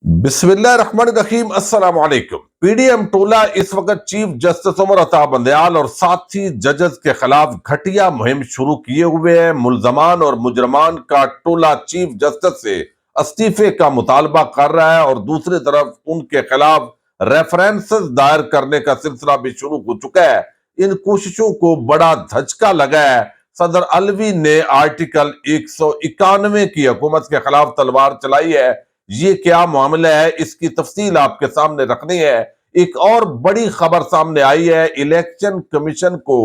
بسم اللہ الرحمن الرحیم۔ السلام علیکم۔ پی ڈی ایم ٹولہ اس وقت چیف جسٹس عمر عطا بندیال اور ساتھی ججز کے خلاف گھٹیا مہم شروع کیے ہوئے ہیں۔ ملزمان اور مجرمان کا ٹولہ چیف جسٹس سے استعفے کا مطالبہ کر رہا ہے اور دوسری طرف ان کے خلاف ریفرنسز دائر کرنے کا سلسلہ بھی شروع ہو چکا ہے۔ ان کوششوں کو بڑا دھچکا لگا ہے۔ صدر علوی نے آرٹیکل 191 کی حکومت کے خلاف تلوار چلائی ہے۔ یہ کیا معاملہ ہے، اس کی تفصیل آپ کے سامنے رکھنی ہے۔ ایک اور بڑی خبر سامنے آئی ہے۔ الیکشن کمیشن کو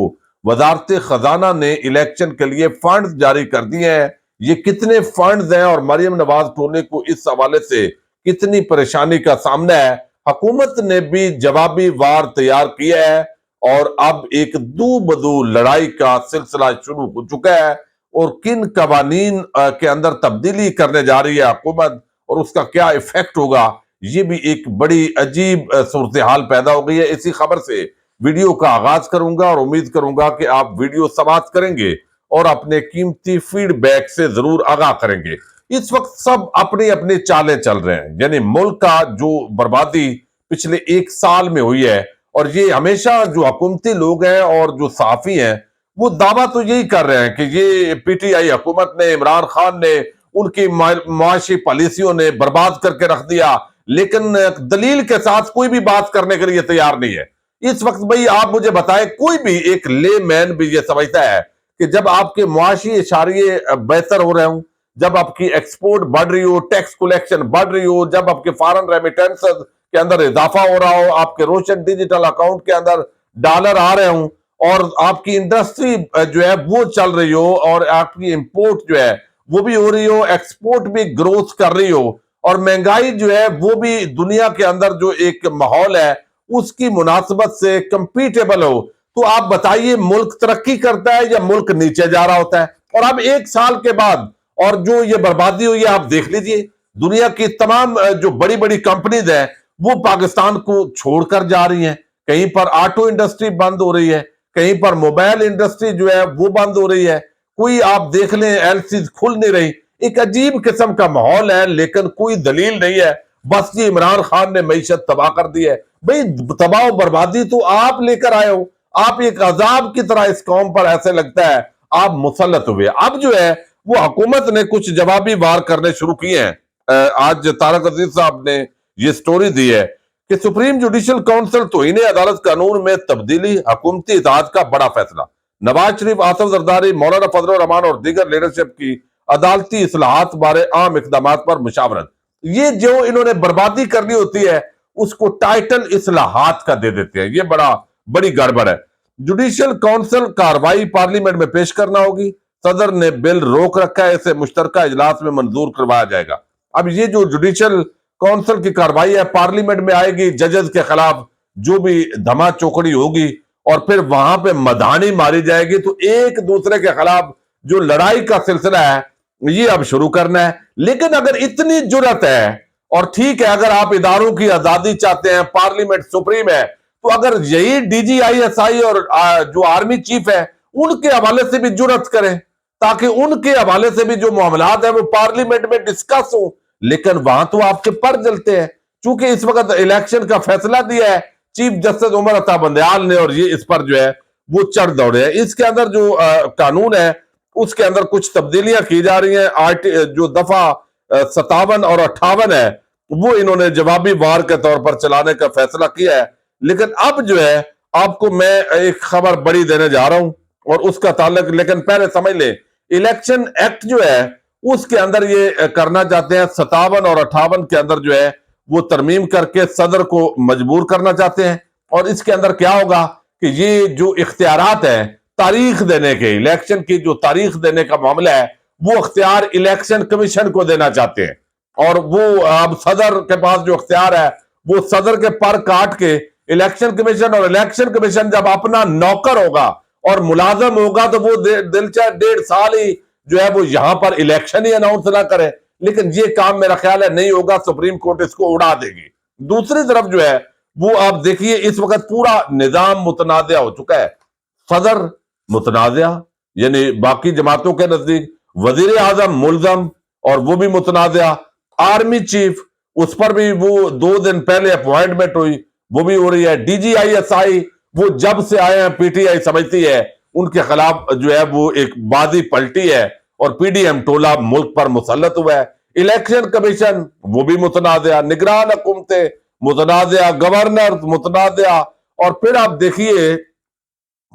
وزارت خزانہ نے الیکشن کے لیے فنڈز جاری کر دیے ہیں۔ یہ کتنے فنڈز ہیں اور مریم نواز ٹولے کو اس حوالے سے کتنی پریشانی کا سامنا ہے، حکومت نے بھی جوابی وار تیار کیا ہے اور اب ایک دو بدو لڑائی کا سلسلہ شروع ہو چکا ہے۔ اور کن قوانین کے اندر تبدیلی کرنے جا رہی ہے حکومت اور اس کا کیا ایفیکٹ ہوگا، یہ بھی ایک بڑی عجیب صورتحال پیدا ہو گئی ہے۔ اسی خبر سے ویڈیو کا آغاز کروں گا اور امید کروں گا کہ آپ ویڈیو سماعت کریں گے اور اپنے قیمتی فیڈ بیک سے ضرور آگاہ کریں گے۔ اس وقت سب اپنی اپنی چالیں چل رہے ہیں، یعنی ملک کا جو بربادی پچھلے ایک سال میں ہوئی ہے، اور یہ ہمیشہ جو حکومتی لوگ ہیں اور جو صحافی ہیں وہ دعویٰ تو یہی کر رہے ہیں کہ یہ پی ٹی آئی حکومت نے، عمران خان نے، ان کی معاشی پالیسیوں نے برباد کر کے رکھ دیا، لیکن دلیل کے ساتھ کوئی بھی بات کرنے کے لیے تیار نہیں ہے۔ اس وقت بھئی آپ مجھے بتائیں، کوئی بھی ایک لے مین بھی یہ سمجھتا ہے کہ جب آپ کے معاشی اشاریے بہتر ہو رہے ہوں، جب آپ کی ایکسپورٹ بڑھ رہی ہو، ٹیکس کلیکشن بڑھ رہی ہو، جب آپ کے فارن ریمیٹنسز کے اندر اضافہ ہو رہا ہو، آپ کے روشن ڈیجیٹل اکاؤنٹ کے اندر ڈالر آ رہے ہوں، اور آپ کی انڈسٹری جو ہے وہ چل رہی ہو، اور آپ کی امپورٹ جو ہے وہ بھی ہو رہی ہو، ایکسپورٹ بھی گروتھ کر رہی ہو، اور مہنگائی جو ہے وہ بھی دنیا کے اندر جو ایک ماحول ہے اس کی مناسبت سے کمپیٹیبل ہو، تو آپ بتائیے ملک ترقی کرتا ہے یا ملک نیچے جا رہا ہوتا ہے؟ اور اب ایک سال کے بعد اور جو یہ بربادی ہوئی ہے، آپ دیکھ لیجئے دنیا کی تمام جو بڑی بڑی کمپنیز ہیں وہ پاکستان کو چھوڑ کر جا رہی ہیں۔ کہیں پر آٹو انڈسٹری بند ہو رہی ہے، کہیں پر موبائل انڈسٹری جو ہے وہ بند ہو رہی ہے، کوئی آپ دیکھ لیں ایل سیز کھل نہیں رہی۔ ایک عجیب قسم کا ماحول ہے، لیکن کوئی دلیل نہیں ہے، بس یہ عمران خان نے معیشت تباہ کر دی ہے۔ بھئی تباہ و بربادی تو آپ لے کر آئے ہو، آپ ایک عذاب کی طرح اس قوم پر ایسے لگتا ہے آپ مسلط ہوئے۔ اب جو ہے وہ حکومت نے کچھ جوابی وار کرنے شروع کیے ہیں۔ آج طارق عزیز صاحب نے یہ سٹوری دی ہے کہ سپریم جوڈیشل کونسل توہین عدالت قانون میں تبدیلی، حکومتی اطاعت کا بڑا فیصلہ۔ نواز شریف، آصف زرداری، مولانا فضل الرحمان اور دیگر لیڈرشپ کی عدالتی اصلاحات بارے عام اقدامات پر مشاورت۔ یہ جو انہوں نے بربادی کرنی ہوتی ہے اس کو ٹائٹل اصلاحات کا دے دیتے ہیں، یہ بڑی گڑبڑ ہے۔ جوڈیشل کونسل کاروائی پارلیمنٹ میں پیش کرنا ہوگی، صدر نے بل روک رکھا ہے، اسے مشترکہ اجلاس میں منظور کروایا جائے گا۔ اب یہ جو جوڈیشل کونسل کی کاروائی ہے پارلیمنٹ میں آئے گی، ججز کے خلاف جو بھی دھما چوکڑی ہوگی اور پھر وہاں پہ مدانی ماری جائے گی، تو ایک دوسرے کے خلاف جو لڑائی کا سلسلہ ہے یہ اب شروع کرنا ہے۔ لیکن اگر اتنی جرت ہے، اور ٹھیک ہے اگر آپ اداروں کی آزادی چاہتے ہیں، پارلیمنٹ سپریم ہے، تو اگر یہی D G I S I اور جو آرمی چیف ہے ان کے حوالے سے بھی جرت کریں، تاکہ ان کے حوالے سے بھی جو معاملات ہیں وہ پارلیمنٹ میں ڈسکس ہوں۔ لیکن وہاں تو آپ کے پر جلتے ہیں، چونکہ اس وقت الیکشن کا فیصلہ دیا ہے چیف جسٹس عمر عطا بندیال نے، اور یہ اس پر جو ہے وہ چڑھ دوڑے ہیں۔ اس کے اندر جو قانون ہے اس کے اندر کچھ تبدیلیاں کی جا رہی ہیں۔ جو دفعہ 57 اور 58 ہے وہ انہوں نے جوابی وار کے طور پر چلانے کا فیصلہ کیا ہے۔ لیکن اب جو ہے آپ کو میں ایک خبر بڑی دینے جا رہا ہوں اور اس کا تعلق، لیکن پہلے سمجھ لیں الیکشن ایکٹ جو ہے اس کے اندر یہ کرنا چاہتے ہیں 57 اور 58 کے اندر جو ہے وہ ترمیم کر کے صدر کو مجبور کرنا چاہتے ہیں۔ اور اس کے اندر کیا ہوگا کہ یہ جو اختیارات ہیں تاریخ دینے کے، الیکشن کی جو تاریخ دینے کا معاملہ ہے وہ اختیار الیکشن کمیشن کو دینا چاہتے ہیں، اور وہ اب صدر کے پاس جو اختیار ہے وہ صدر کے پر کاٹ کے الیکشن کمیشن، اور الیکشن کمیشن جب اپنا نوکر ہوگا اور ملازم ہوگا تو وہ دل چاہے 1.5 سال ہی جو ہے وہ یہاں پر الیکشن ہی اناؤنس نہ کرے، لیکن یہ کام میرا خیال ہے نہیں ہوگا، سپریم کورٹ اس کو اڑا دے گی۔ دوسری طرف جو ہے وہ آپ دیکھیے اس وقت پورا نظام متنازع ہو چکا ہے۔ صدر متنازع، یعنی باقی جماعتوں کے نزدیک، وزیر اعظم ملزم اور وہ بھی متنازع، آرمی چیف उस पर भी वो 2 दिन पहले अपॉइंटमेंट हुई, वो भी हो रही है। DGISI वो जब से आए हैं पीटीआई समझती है उनके खिलाफ जो है वो एक बाजी पलटी है और पीडीएम टोला मुल्क पर मुसल्लत हुआ है। इलेक्शन कमीशन वो भी मुतनाज़ा, निगरान हुकूमतें मुतनाज़ा, गवर्नर मुतनाज़ा, और फिर आप देखिए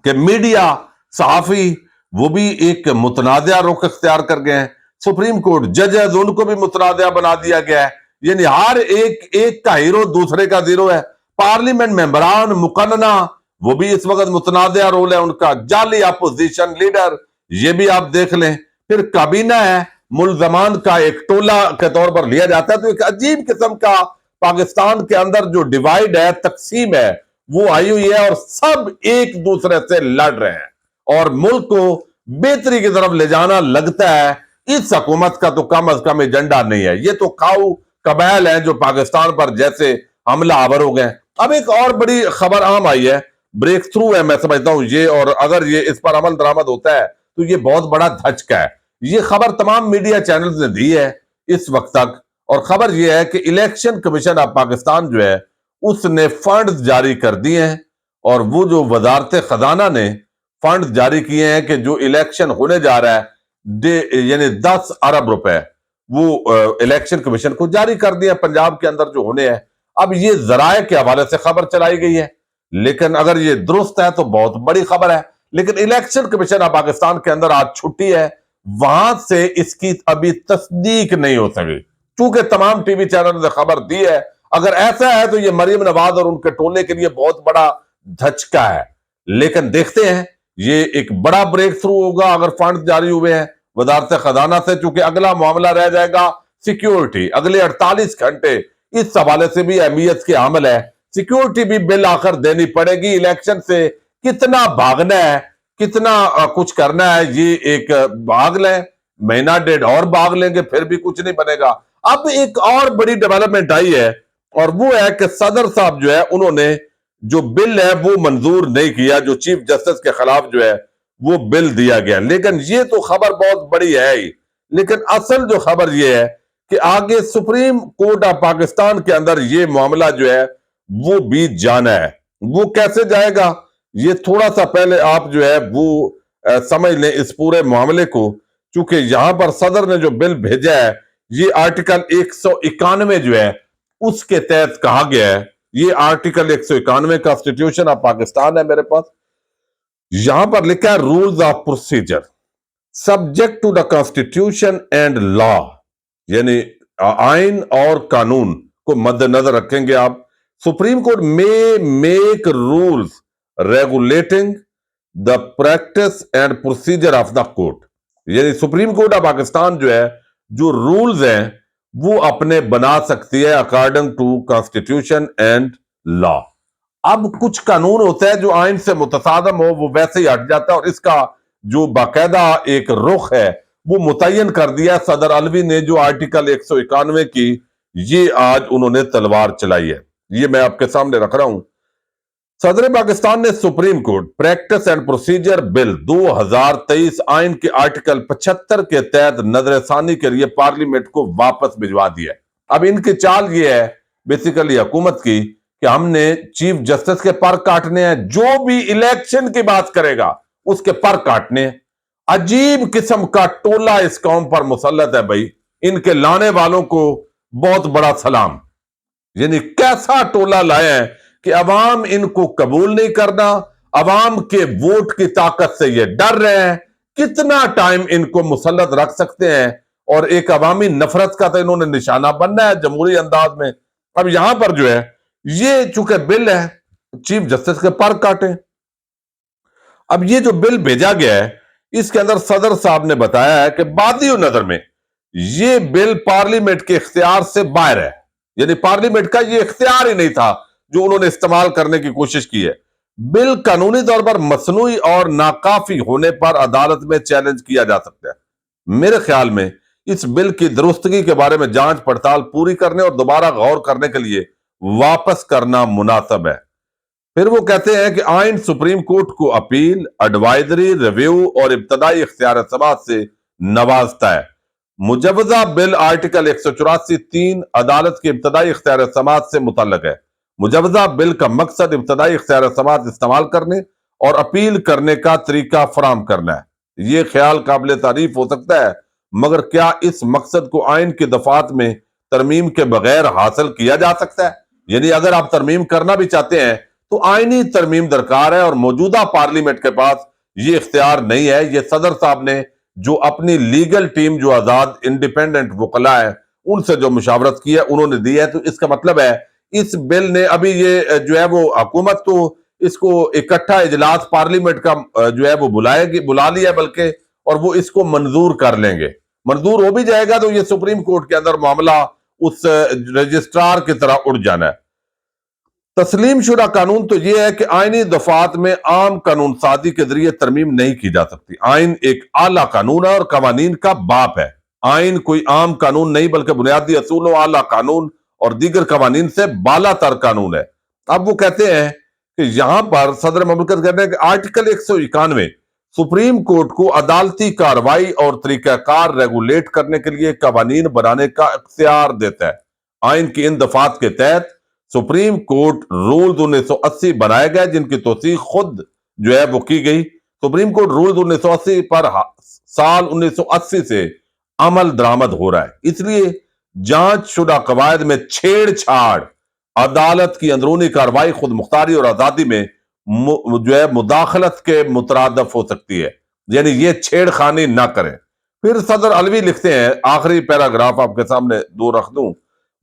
कि मीडिया, सहाफी वो भी एक मुतनाज़ा रुख इख्तियार कर गए हैं। सुप्रीम कोर्ट जजेस उनको भी मुतनाज़ा बना दिया गया है। यानी हर एक का हीरो दूसरे का जीरो है। पार्लियामेंट मेंबरान मुकन्ना वो भी इस वक्त मुतनाज़ा रोल है उनका। जाली अपोजिशन लीडर ये भी आप देख लें। फिर काबीना है, मुल्जमान का एक टोला के तौर पर लिया जाता है। तो एक अजीब किस्म का पाकिस्तान के अंदर जो डिवाइड है, तकसीम है, वो आई हुई है और सब एक दूसरे से लड़ रहे हैं और मुल्क को बेहतरी की तरफ ले जाना लगता है इस हुकूमत का तो कम अज कम एजेंडा नहीं है। ये तो खाऊ कबाइल है जो पाकिस्तान पर जैसे हमला आवर हो गए। अब एक और बड़ी खबर आम आई है, ब्रेक थ्रू है मैं समझता हूं ये, और अगर ये इस पर अमल दरामद होता है तो ये बहुत बड़ा धचका है। ये खबर तमाम मीडिया चैनल्स ने दी है इस वक्त तक, और खबर यह है कि इलेक्शन कमीशन ऑफ पाकिस्तान जो है उसने फंड जारी कर दिए हैं, और वो जो वजारत खजाना ने फंड जारी किए हैं कि जो इलेक्शन होने जा रहा है यानी 10 अरब रुपए वो इलेक्शन कमीशन को जारी कर दिया पंजाब के अंदर जो होने हैं। अब ये जराए के हवाले से खबर चलाई गई है, लेकिन अगर ये दुरुस्त है तो बहुत बड़ी खबर है। लेकिन इलेक्शन कमीशन ऑफ पाकिस्तान के अंदर आज छुट्टी है, वहां से इसकी अभी तस्दीक नहीं हो सकी, चूंकि तमाम टीवी चैनल ने खबर दी है। अगर ऐसा है तो ये मरीम नवाज और उनके टोले के लिए बहुत बड़ा धचका है। लेकिन देखते हैं ये एक बड़ा ब्रेक थ्रू होगा अगर फंड जारी हुए हैं वजारत खजाना से, चूंकि अगला मामला रह जाएगा सिक्योरिटी। अगले 48 घंटे इस हवाले से भी अहमियत के अमल है। सिक्योरिटी भी बिल आखिर देनी पड़ेगी। इलेक्शन से कितना भागना है, कितना कुछ करना है, ये एक भाग लें, महीना डेढ़ और भाग लेंगे फिर भी कुछ नहीं बनेगा। अब एक और बड़ी डेवलपमेंट आई है और वो है कि सदर साहब जो है उन्होंने जो बिल है वो मंजूर नहीं किया, जो चीफ जस्टिस के खिलाफ जो है वो बिल दिया गया। लेकिन ये तो खबर बहुत बड़ी है ही, लेकिन असल जो खबर ये है कि आगे सुप्रीम कोर्ट ऑफ पाकिस्तान के अंदर ये मामला जो है वो भी जाना है। वो कैसे जाएगा ये थोड़ा सा पहले आप जो है वो समझ लें इस पूरे मामले को, क्योंकि यहां पर सदर ने जो बिल भेजा है ये आर्टिकल 191 जो है उसके तहत कहा गया है। ये आर्टिकल 191 कॉन्स्टिट्यूशन ऑफ पाकिस्तान है मेरे पास। यहां पर लिखा है rules of procedure subject to the constitution and law, यानी आइन और कानून को मद्देनजर रखेंगे आप। सुप्रीम कोर्ट में make rules regulating the practice and procedure of the court, यानी सुप्रीम कोर्ट ऑफ पाकिस्तान जो है जो रूल्स हैं वो अपने बना सकती है according to constitution and law. अब कुछ कानून होता है जो आइन से मुतसादम हो वो वैसे ही हट जाता है, और इसका जो बाकायदा एक रुख है वो मुतय्यन कर दिया सदर अलवी ने, जो आर्टिकल 191 की ये आज उन्होंने तलवार चलाई है। ये मैं आपके सामने रख रहा हूं। सदर पाकिस्तान ने supreme court practice and procedure bill 2023 आइन के आर्टिकल 75 के तहत नजरसानी के लिए पार्लियामेंट को वापस भिजवा दिया। अब इनकी चाल ये है बेसिकली हुकूमत की कि हमने चीफ जस्टिस के पर काटने हैं, जो भी इलेक्शन की बात करेगा उसके पर काटने। अजीब किस्म का टोला इस कौम पर मुसल्लत है भाई, इनके लाने वालों को बहुत बड़ा सलाम। यानी कैसा टोला लाए हैं कि अवाम इनको कबूल नहीं करना, अवाम के वोट की ताकत से ये डर रहे हैं, कितना टाइम इनको मुसल्लत रख सकते हैं, और एक अवामी नफरत का तो इन्होंने निशाना बनना है जमहूरी अंदाज में। अब यहां पर जो है ये चूंकि बिल है चीफ जस्टिस के पर काटे। अब ये जो बिल भेजा गया है इसके अंदर सदर साहब ने बताया है कि बादी नजर में ये बिल पार्लियामेंट के इख्तियार से बाहर है, यानी पार्लियामेंट का ये इख्तियार ही नहीं था जो उन्होंने इस्तेमाल करने की कोशिश की है। बिल कानूनी तौर पर मसनूई और नाकाफी होने पर अदालत में चैलेंज किया जा सकता है। मेरे ख्याल में इस बिल की दुरुस्तगी के बारे में जांच पड़ताल पूरी करने और दोबारा गौर करने के लिए वापस करना मुनासिब है। फिर वो कहते हैं कि आइन सुप्रीम कोर्ट को अपील, एडवाइजरी, रिव्यू और इब्तदाई इख्तियार समात से नवाजता है। मुजवजा बिल आर्टिकल 184(3) अदालत के इब्तदाई इख्तियार समात से मुतल्लक है। मुजवजा बिल का मकसद इब्तदाई इख्तियार समात इस्तेमाल करने और अपील करने का तरीका फराहम करना है। ये ख्याल काबिल तारीफ हो सकता है, मगर क्या इस मकसद को आइन की दफात में तरमीम के बगैर हासिल किया जा सकता है? यानी अगर आप तरमीम करना भी चाहते हैं तो आइनी तरमीम दरकार है, और मौजूदा पार्लियामेंट के पास ये इख्तियार नहीं है। ये सदर साहब ने जो अपनी लीगल टीम, जो आजाद इंडिपेंडेंट वकला है, उनसे जो मुशावरत की है उन्होंने दी है। तो इसका मतलब है इस बिल ने अभी ये जो है वो हुकूमत तो इसको इकट्ठा इजलास पार्लियामेंट का जो है वो बुला लिया है बल्कि, और वो इसको मंजूर कर लेंगे। मंजूर हो भी जाएगा तो ये सुप्रीम कोर्ट के अंदर मामला उस रजिस्ट्रार की तरह उड़ जाना है। तस्लीम शुदा कानून तो यह है कि आईनी दफात में आम कानून साजी के जरिए तरमीम नहीं की जा सकती। आइन एक आला कानून है और कवानीन का बाप है। आइन कोई आम कानून नहीं बल्कि बुनियादी असूलों, आला कानून और दीगर कवानीन से बाला तर कानून है। अब वो कहते हैं कि यहां पर सदर ममलकत कहते हैं कि आर्टिकल 191 सुप्रीम कोर्ट को अदालती कार्रवाई और तरीकाकार रेगुलेट करने के लिए कवानीन बनाने का इख्तियार देता है। आइन की इन दफात के तहत सुप्रीम कोर्ट रूल्स 1980 बनाए गए, जिनकी तौसीक खुद जो है वो की गई। सुप्रीम कोर्ट रूल्स 1980 पर साल 1980 से अमल दरामद हो रहा है। इसलिए जांच शुदा कवायद में छेड़छाड़, अदालत की अंदरूनी कार्रवाई, खुद मुख्तारी और आजादी में जो है मुदाखलत के मुतरादफ हो सकती है। यानी ये छेड़खानी ना करें। फिर सदर अलवी लिखते हैं, आखिरी पैराग्राफ आपके सामने दो रख दूं,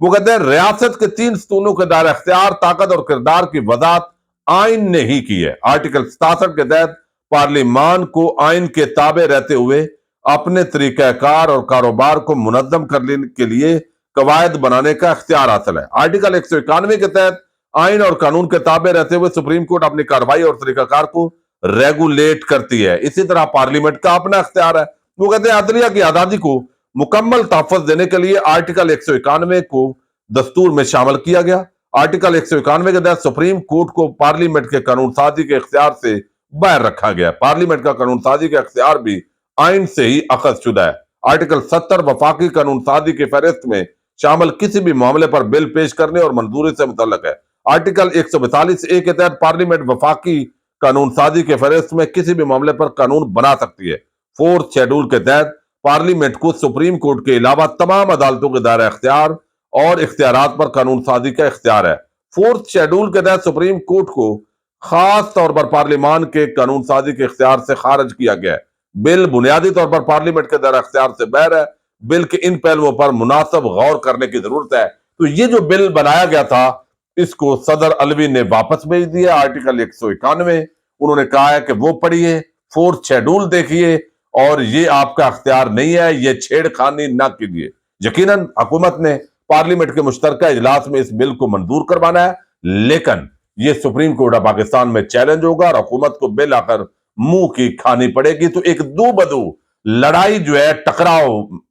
वो कहते हैं रियासत के 3 स्तूनों के दायरा अख्तियार, ताकत और किरदार की वजाहत आइन ने ही की है। आर्टिकल 67 के तहत पार्लियामान को आइन के ताबे रहते हुए अपने तरीकाकार और कारोबार को मुनज्जम करने के लिए कवायद बनाने का इख्तियार हासिल है। आर्टिकल 191 के तहत आइन और कानून के ताबे रहते हुए सुप्रीम कोर्ट अपनी कार्रवाई और तरीकाकार को रेगुलेट करती है। इसी तरह पार्लियामेंट का अपना इख्तियार है। वो कहते हैं अदलिया की आजादी को मुकम्मल तहफ़्फ़ुज़ देने के लिए आर्टिकल 191 को दस्तूर में शामिल किया गया। आर्टिकल 191 के तहत सुप्रीम कोर्ट को पार्लियामेंट के कानून साजी के इख्तियार से बाहर रखा गया। पार्लियामेंट का कानून साजी का इख्तियार भी आइन से ही अखज़ शुदा है। आर्टिकल 70 वफाकी कानून साजी की फहरिस्त में शामिल किसी भी मामले पर बिल पेश करने और मंजूरी से मुतल्लक है। आर्टिकल 142A के तहत पार्लियामेंट वफाकी कानून साजी के फहरिस्त में किसी भी मामले पर कानून बना सकती है। 4th शेड्यूल के तहत पार्लियामेंट को सुप्रीम कोर्ट के अलावा तमाम अदालतों के दायरा इख्तियार और इख्तियारात पर कानून साजी का इख्तियार है। 4th शेड्यूल के तहत सुप्रीम कोर्ट को खास तौर पर पार्लियामान के कानून साजी के इख्तियार से खारिज किया गया है। बिल बुनियादी तौर पर पार्लियामेंट के दायरा इख्तियार से बाहर है। बिल के इन पहलुओं पर मुनासिब गौर करने की जरूरत है। तो ये जो बिल बनाया गया था, इसको सदर अलवी ने वापस भेज दिया। आर्टिकल 191 उन्होंने कहा है कि वो पढ़िए, 4th शेड्यूल देखिए, और ये आपका अख्तियार नहीं है, ये छेड़खानी ना कीजिए। यकीनन हुकूमत ने पार्लियामेंट के मुश्तरका इजलास में इस बिल को मंजूर करवाना है, लेकिन ये सुप्रीम कोर्ट ऑफ पाकिस्तान में चैलेंज होगा और हुकूमत को बिल आकर मुंह की खानी पड़ेगी। तो एक दो बदू लड़ाई जो है, टकराव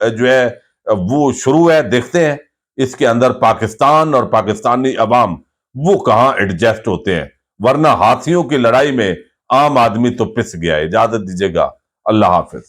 जो है वो शुरू है। देखते हैं इसके अंदर पाकिस्तान और पाकिस्तानी अवाम वो कहां एडजस्ट होते हैं, वरना हाथियों की लड़ाई में आम आदमी तो पिस गया है। इजाजत दीजिएगा, अल्लाह हाफिज।